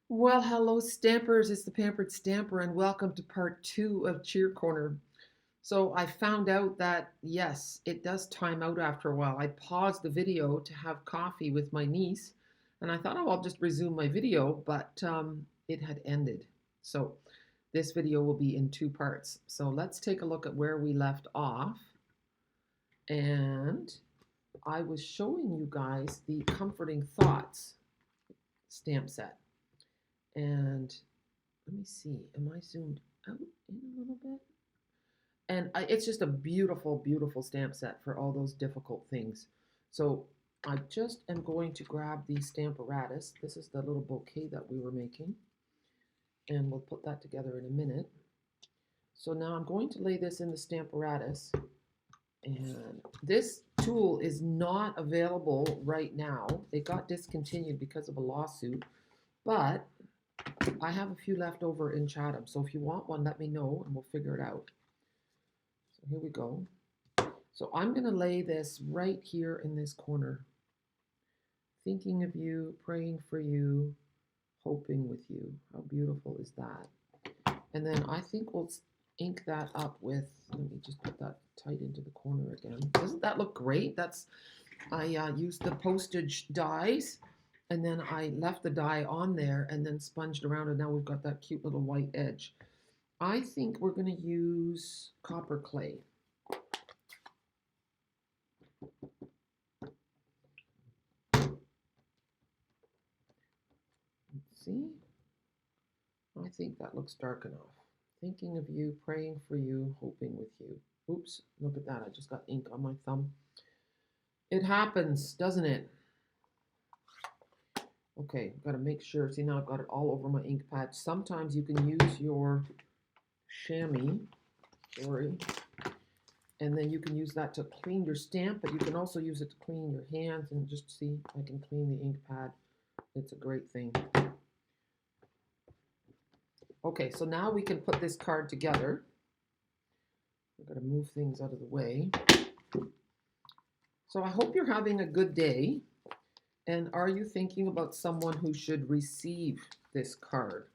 Well, hello, Stampers. It's the Pampered Stamper, and welcome to part two of Cheer Corner. So, I found out that yes, it does time out after a while. I paused the video to have coffee with my niece, and I thought, oh, I'll just resume my video, but it had ended. So, this video will be in two parts. So, let's take a look at where we left off. And I was showing you guys the Comforting Thoughts stamp set. And let me see, am I zoomed out in a little bit? And it's just a beautiful, beautiful stamp set for all those difficult things. So I just am going to grab the Stamparatus. This is the little bouquet that we were making. And we'll put that together in a minute. So now I'm going to lay this in the Stamparatus. And this tool is not available right now. It got discontinued because of a lawsuit. But I have a few left over in Chatham, so if you want one, let me know and we'll figure it out. So here we go. So I'm going to lay this right here in this corner. Thinking of you, praying for you, hoping with you. How beautiful is that? And then I think we'll ink that up with, let me just put that tight into the corner again. Doesn't that look great? I used the postage dies, and then I left the die on there and then sponged around, and now we've got that cute little white edge. I think we're going to use copper clay. Let's see. I think that looks dark enough. Thinking of you, praying for you, hoping with you. Oops, look at that. I just got ink on my thumb. It happens, doesn't it? Okay, I've got to make sure. See, now I've got it all over my ink pad. Sometimes you can use your chamois, and then you can use that to clean your stamp, but you can also use it to clean your hands. And just see, I can clean the ink pad. It's a great thing. Okay, so now we can put this card together. I've got to move things out of the way. So I hope you're having a good day. And are you thinking about someone who should receive this card?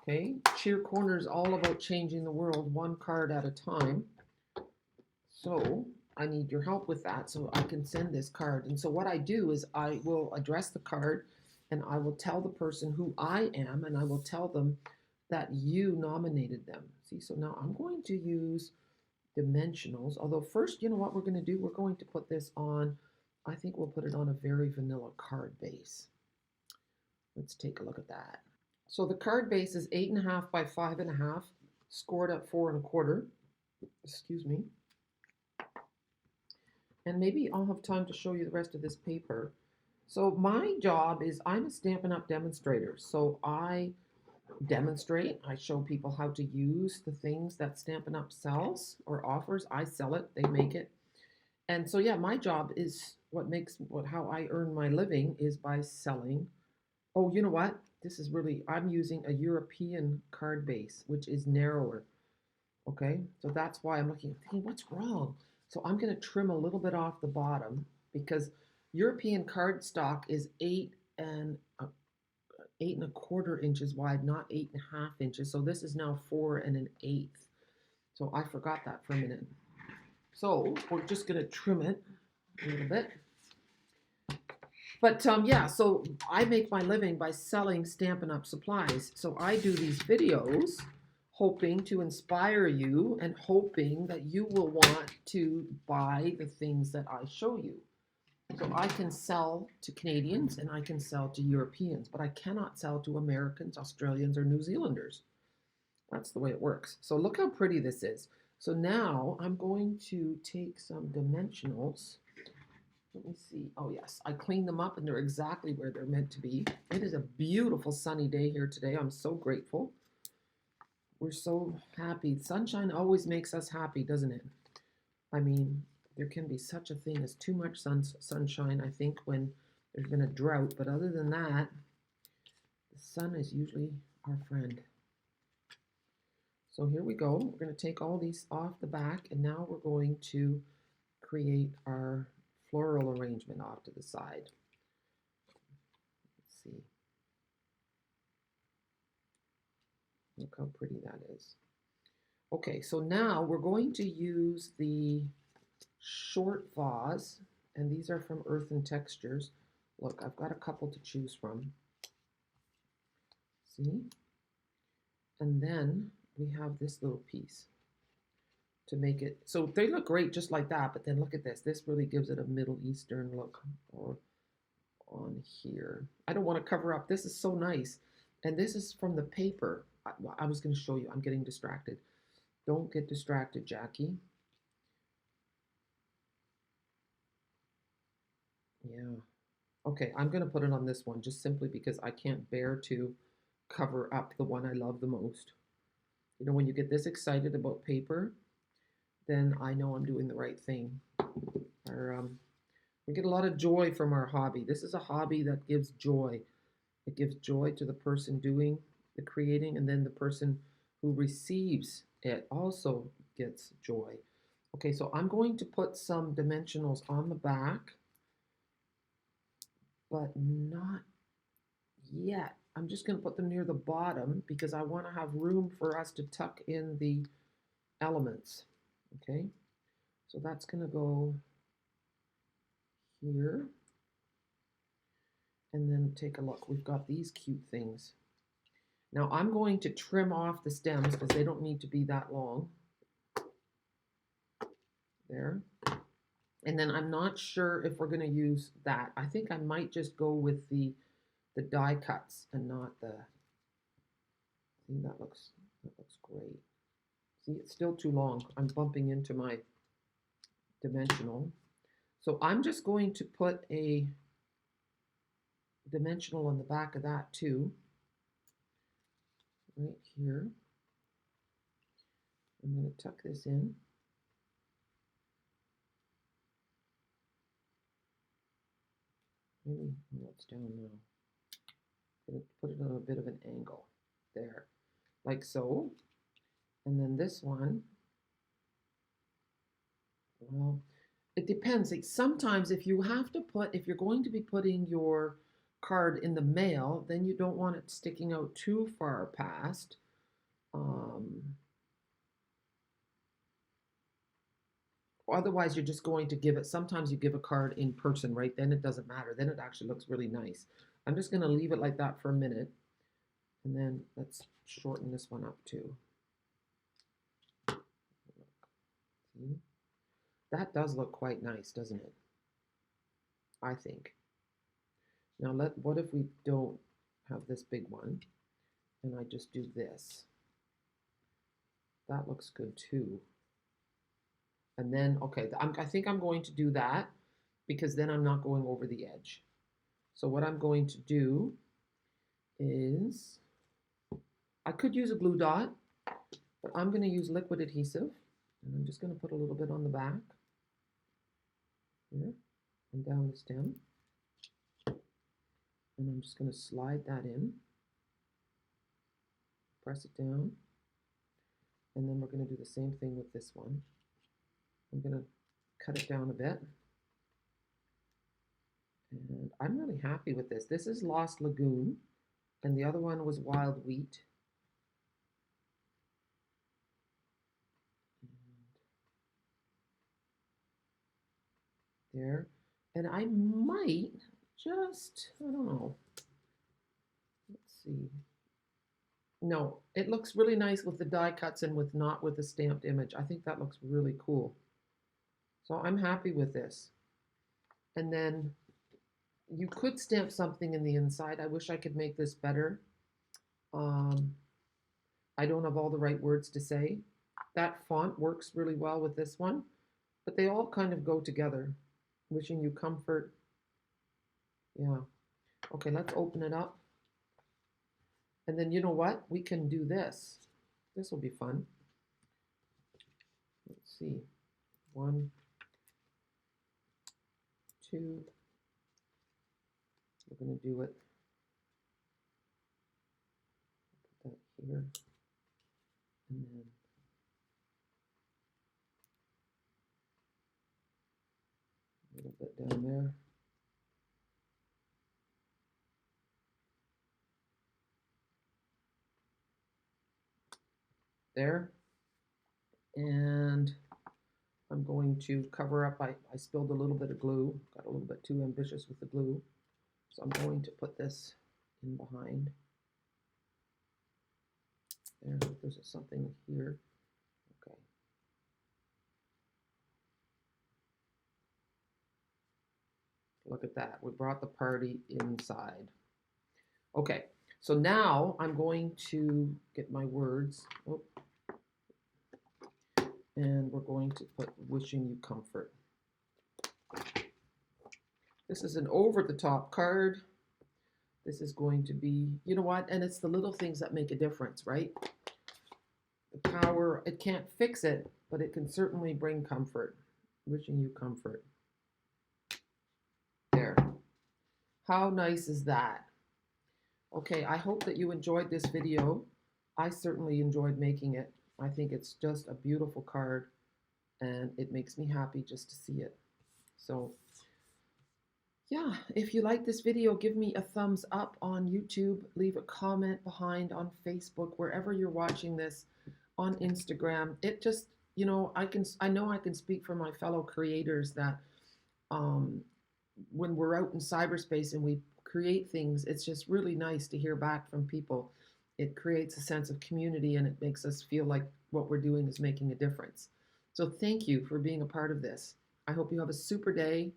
Okay, Cheer Corner is all about changing the world one card at a time. So I need your help with that so I can send this card. And so what I do is I will address the card and I will tell the person who I am, and I will tell them that you nominated them. See, so now I'm going to use dimensionals. Although first, you know what we're going to do? We're going to put this on, I think we'll put it on a very vanilla card base. Let's take a look at that. So the card base is 8.5 by 5.5, scored at 4.25. Excuse me. And maybe I'll have time to show you the rest of this paper. So my job is I'm a Stampin' Up! Demonstrator. So I demonstrate, I show people how to use the things that Stampin' Up! Sells or offers. I sell it, they make it. And so yeah, my job is how I earn my living is by selling. Oh, you know what? This is really, I'm using a European card base, which is narrower. Okay, so that's why I'm thinking, what's wrong? So I'm going to trim a little bit off the bottom because European cardstock is 8.25 inches wide, not 8.5 inches. So this is now 4 1/8. So I forgot that for a minute. So we're just going to trim it a little bit. But yeah, so I make my living by selling Stampin' Up! Supplies. So I do these videos hoping to inspire you and hoping that you will want to buy the things that I show you. So I can sell to Canadians and I can sell to Europeans, but I cannot sell to Americans, Australians, or New Zealanders. That's the way it works. So look how pretty this is. So now I'm going to take some dimensionals. Let me see. Oh, yes. I cleaned them up and they're exactly where they're meant to be. It is a beautiful sunny day here today. I'm so grateful. We're so happy. Sunshine always makes us happy, doesn't it? I mean, there can be such a thing as too much sunshine, I think, when there's been a drought. But other than that, the sun is usually our friend. So here we go. We're going to take all these off the back, and now we're going to create our floral arrangement off to the side. Let's see. Look how pretty that is. Okay, so now we're going to use the short vase, and these are from Earthen Textures. Look, I've got a couple to choose from. See? And then we have this little piece to make it, so they look great just like that, but then look at this. This really gives it a Middle Eastern look or on here. I don't want to cover up. This is so nice. And this is from the paper. I was going to show you. I'm getting distracted. Don't get distracted, Jackie. Yeah. Okay, I'm going to put it on this one just simply because I can't bear to cover up the one I love the most. You know, when you get this excited about paper, then I know I'm doing the right thing. We get a lot of joy from our hobby. This is a hobby that gives joy. It gives joy to the person doing the creating, and then the person who receives it also gets joy. Okay, so I'm going to put some dimensionals on the back, but not yet. I'm just going to put them near the bottom because I want to have room for us to tuck in the elements. Okay, so that's going to go here. And then take a look. We've got these cute things. Now I'm going to trim off the stems because they don't need to be that long. There. And then I'm not sure if we're going to use that. I think I might just go with the die cuts and not the. See, that looks great. See, it's still too long. I'm bumping into my dimensional. So I'm just going to put a dimensional on the back of that too. Right here. I'm going to tuck this in. Maybe it's down now. Put it on a bit of an angle there, like so. And then this one, well, it depends. Like sometimes if you have to put, if you're going to be putting your card in the mail, then you don't want it sticking out too far past. Otherwise, you're just going to give it, sometimes you give a card in person, right? Then it doesn't matter. Then it actually looks really nice. I'm just going to leave it like that for a minute. And then let's shorten this one up too. See? That does look quite nice, doesn't it? I think. Now, what if we don't have this big one and I just do this? That looks good too. And then, okay, I think I'm going to do that because then I'm not going over the edge. So what I'm going to do is, I could use a glue dot, but I'm going to use liquid adhesive. And I'm just going to put a little bit on the back here and down the stem. And I'm just going to slide that in, press it down, and then we're going to do the same thing with this one. I'm going to cut it down a bit. And I'm really happy with this. This is Lost Lagoon, and the other one was Wild Wheat. And there. And I might just, I don't know. Let's see. No, it looks really nice with the die cuts and not with the stamped image. I think that looks really cool. So I'm happy with this. And then you could stamp something in the inside. I wish I could make this better. I don't have all the right words to say. That font works really well with this one, but they all kind of go together. Wishing you comfort. Yeah. Okay, let's open it up. And then you know what? We can do this. This will be fun. Let's see. 1, 2. We're going to do it. Put that here. And then a little bit down there. there. And I'm going to cover up. I spilled a little bit of glue, got a little bit too ambitious with the glue. So I'm going to put this in behind. There's something here. Okay. Look at that. We brought the party inside. Okay, so now I'm going to get my words. Oh, and we're going to put wishing you comfort. This is an over-the-top card. This is going to be, you know what? And it's the little things that make a difference, right? The power, it can't fix it, but it can certainly bring comfort. Wishing you comfort. There. How nice is that? Okay, I hope that you enjoyed this video. I certainly enjoyed making it. I think it's just a beautiful card, and it makes me happy just to see it. So, yeah, if you like this video, give me a thumbs up on YouTube. Leave a comment behind on Facebook, wherever you're watching this, on Instagram. It just, you know, I know I can speak for my fellow creators that when we're out in cyberspace and we create things, it's just really nice to hear back from people. It creates a sense of community and it makes us feel like what we're doing is making a difference. So thank you for being a part of this. I hope you have a super day.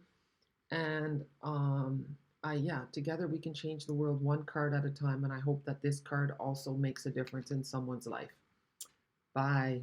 And yeah, together we can change the world one card at a time. And I hope that this card also makes a difference in someone's life. Bye.